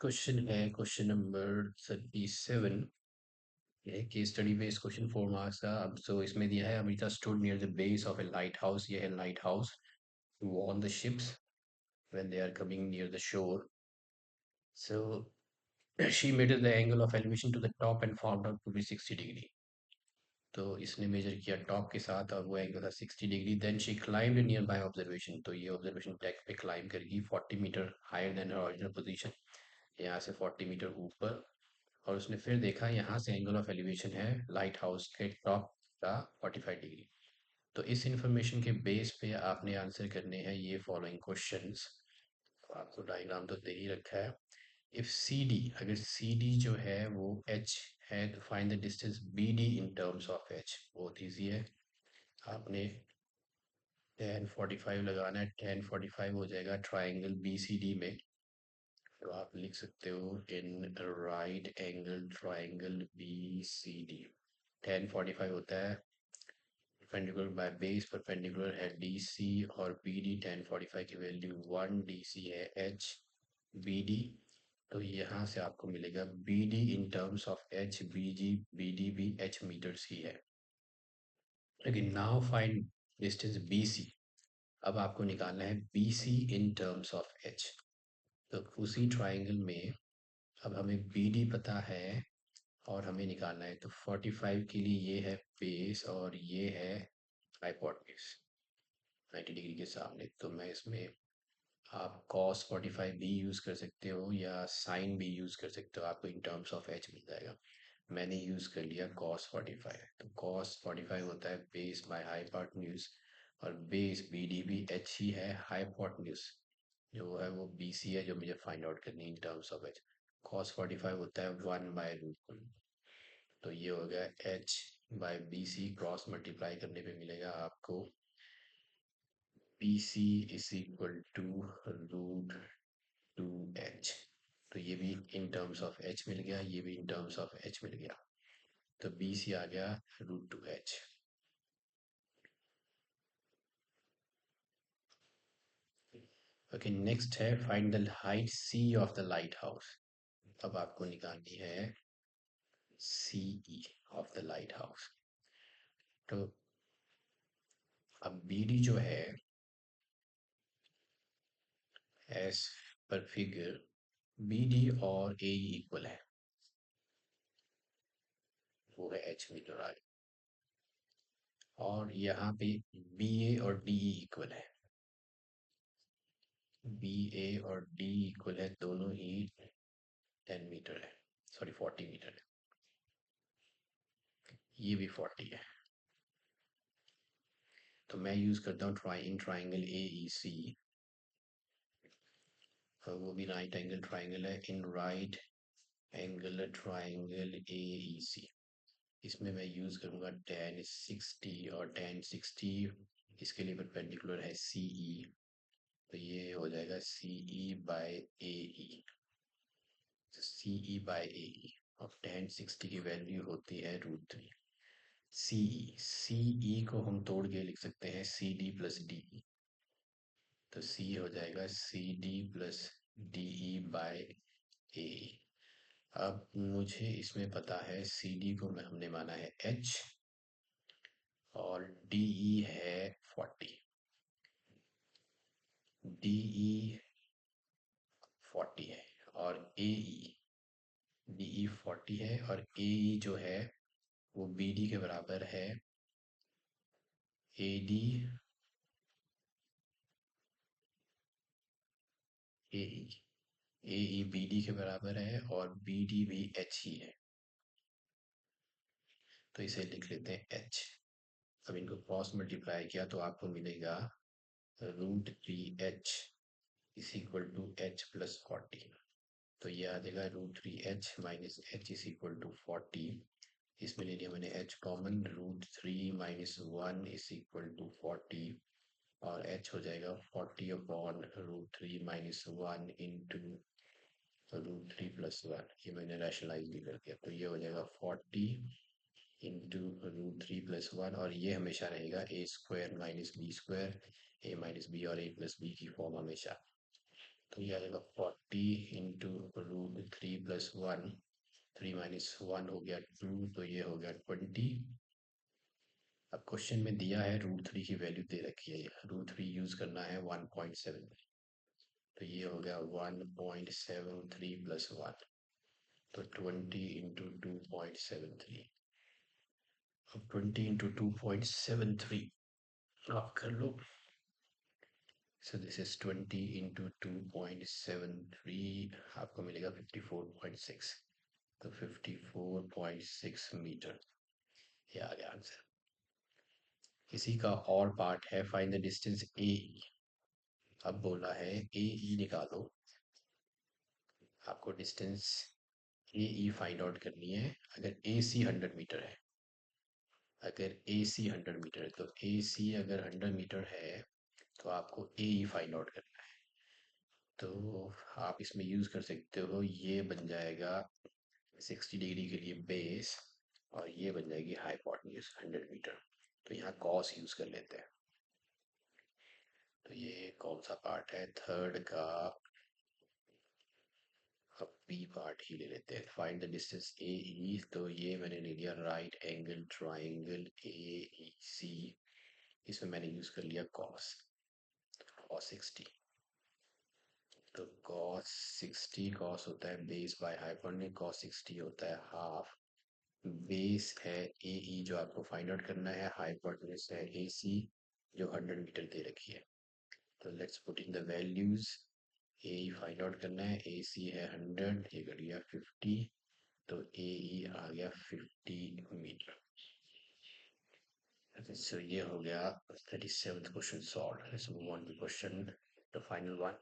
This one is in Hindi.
क्वेश्चन है क्वेश्चन नंबर 37। ये case study based question 4 marks का। अब सो इसमें दिया है Amrita stood near the base of a light house. ये है light house to warn the ships when they are coming near the shore. So she measured the angle of elevation to the top and found out to be 60 degree. तो इसने मेजर किया टॉप के साथ और वो एंगल था 60 degree. Then she climbed nearby observation. तो ये ऑब्जर्वेशन डेक पे क्लाइम करेगी 40 meter higher than her original position, यहाँ से 40 मीटर ऊपर। और उसने फिर देखा यहाँ से एंगल ऑफ एलिवेशन है लाइट हाउस के टॉप का 45 डिग्री। तो इस इंफॉर्मेशन के बेस पे आपने आंसर करने हैं ये फॉलोइंग क्वेश्चंस। आपको डायग्राम तो दे ही रखा है। इफ सी डी, अगर सी डी जो है वो एच है, तो find the distance B D in terms of H. बहुत ईजी है। आपने 10 45 लगाना है। 10 45 हो जाएगा ट्राइंगल बी सी डी में। तो आप लिख सकते हो in right angle triangle B C D. 10 45 होता है। परपेंडिकुलर बाय बेस परपेंडिकुलर है डी सी, और बी डी 10 45 की वैल्यू 1 DC है एच बी डी। तो यहाँ से आपको मिलेगा B D in terms of H B D भी एच मीटर्स ही है। लेकिन now find distance B C. अब आपको निकालना है B C in terms of H. तो उसी ट्राइंगल में अब हमें बी डी पता है और हमें निकालना है। तो 45 के लिए ये है बेस और ये है हाइपोटेन्यूज 90 डिग्री के सामने। तो मैं इसमें आप cos 45 भी यूज़ कर सकते हो या साइन भी यूज़ कर सकते हो, आपको इन टर्म्स ऑफ एच मिल जाएगा। मैंने यूज़ कर लिया cos 45। तो cos 45 होता है बेस बाय हाइपोटेन्यूज, और बेस बी डी भी एच ही है। हाइपोटेन्यूज जो है वो बी सी है, जो मुझे फाइंड आउट करनी है in terms of H. cos 45 होता है 1/√1। तो ये हो गया H by B C, cross multiply करने पे मिलेगा आपको B C is equal to √2h। तो ये भी इन टर्म्स ऑफ एच मिल गया, ये भी इन टर्म्स ऑफ एच मिल गया। तो बी सी आ गया √2h। ओके, नेक्स्ट है find the height C of the light house. अब आपको निकालनी है C E of the light house. तो अब बी डी जो है as per figure B D और ए इक्वल है, वो है एच मीटर आगे। और यहाँ पे बी ए और डी इक्वल है। बी ए और डी इक्वल है, दोनों ही 10 मीटर है, सॉरी 40 मीटर है। ये भी 40 है। तो मैं यूज करता हूँ ट्राइंगल ए ई सी। वो भी राइट एंगल ट्राइंगल है। In right angle triangle A E C, इसमें मैं यूज करूंगा 10 60, और 10 60 इसके लिए परपेंडिकुलर है सी ई। तो ये हो जाएगा सी ई by A E. C E by ए ई। और 10 60 की वैल्यू होती है √3। सी ई, सी ई को हम तोड़ के लिख सकते हैं C D plus D E. तो सी हो जाएगा C D plus D E by A. अब मुझे इसमें पता है सी डी को मैं हमने माना है एच, और डी ई है 40। डी ई 40 है, और ए ई, डी ई 40 है और ए ई जो है वो बी डी के बराबर है। A D A E, A E B D के बराबर है और बी डी भी एच ही है। तो इसे लिख लेते हैं एच। अब इनको क्रॉस मल्टीप्लाई किया तो आपको मिलेगा √3h is equal to H plus 40। तो ये आ जाएगा √3h minus H is equal to 40। इसमें ले लिया मैंने H common, √3 minus 1 is equal to 40। और एच हो जाएगा 40 अपॉन √3 माइनस 1 इंटू √3 प्लस 1। ये मैंने रैशनलाइज भी कर दिया। तो ये हो जाएगा 40 इंटू √3 प्लस 1, और ये हमेशा रहेगा ए स्क्वायर माइनस बी स्क्वायर, ए माइनस बी और ए प्लस बी की फॉर्म हमेशा। तो ये आ जाएगा 40 × √3 + 1, 3 - 1 हो गया 2, तो ये हो गया 20। अब क्वेश्चन में दिया है √3 की वैल्यू दे रखी है, √3 यूज करना है 1.7, तो ये हो गया 1.73 + 1, तो 20 × 2.73। अब 20 × 2.73 आप कर लो। So this is 20 × 2.73, आपको मिलेगा 54.6, तो 54.6 मीटर, ये आ गया आंसर। इसी का और पार्ट है, फाइंड द डिस्टेंस ए ई। अब बोला है ए ई निकालो, आपको डिस्टेंस ए ई फाइंड आउट करनी है। अगर ए सी 100 मीटर है, अगर ए सी 100 मीटर है, तो ए सी अगर 100 मीटर है तो आपको ए ई फाइंड आउट करना है। तो आप इसमें यूज कर सकते हो, ये बन जाएगा 60 डिग्री के लिए बेस, और ये बन जाएगी हाइपोटेन्यूज 100 मीटर। तो यहाँ कॉस यूज कर लेते हैं। तो ये कौन सा पार्ट है, थर्ड का। अब बी पार्ट ही ले लेते हैं, फाइंड द डिस्टेंस ए ई। तो ये मैंने ले लिया right angle triangle A E C, इसमें मैंने यूज कर लिया कॉस, कॉस 60। तो कॉस 60, कॉस होता है बेस बाय हाइपोटेन्यूज, कॉस 60 होता है हाफ, बेस है ए ई जो आपको फाइंड आउट करना है, हाइपोटेन्यूज है ए सी जो 100 मीटर दे रखी है। तो let's put in the values. A E find out करना है, ए सी है 100, ये कर गया 50, तो ए ई आ गया 50 मीटर। सो ये हो गया 37th question solve. Let's move on to question the final one.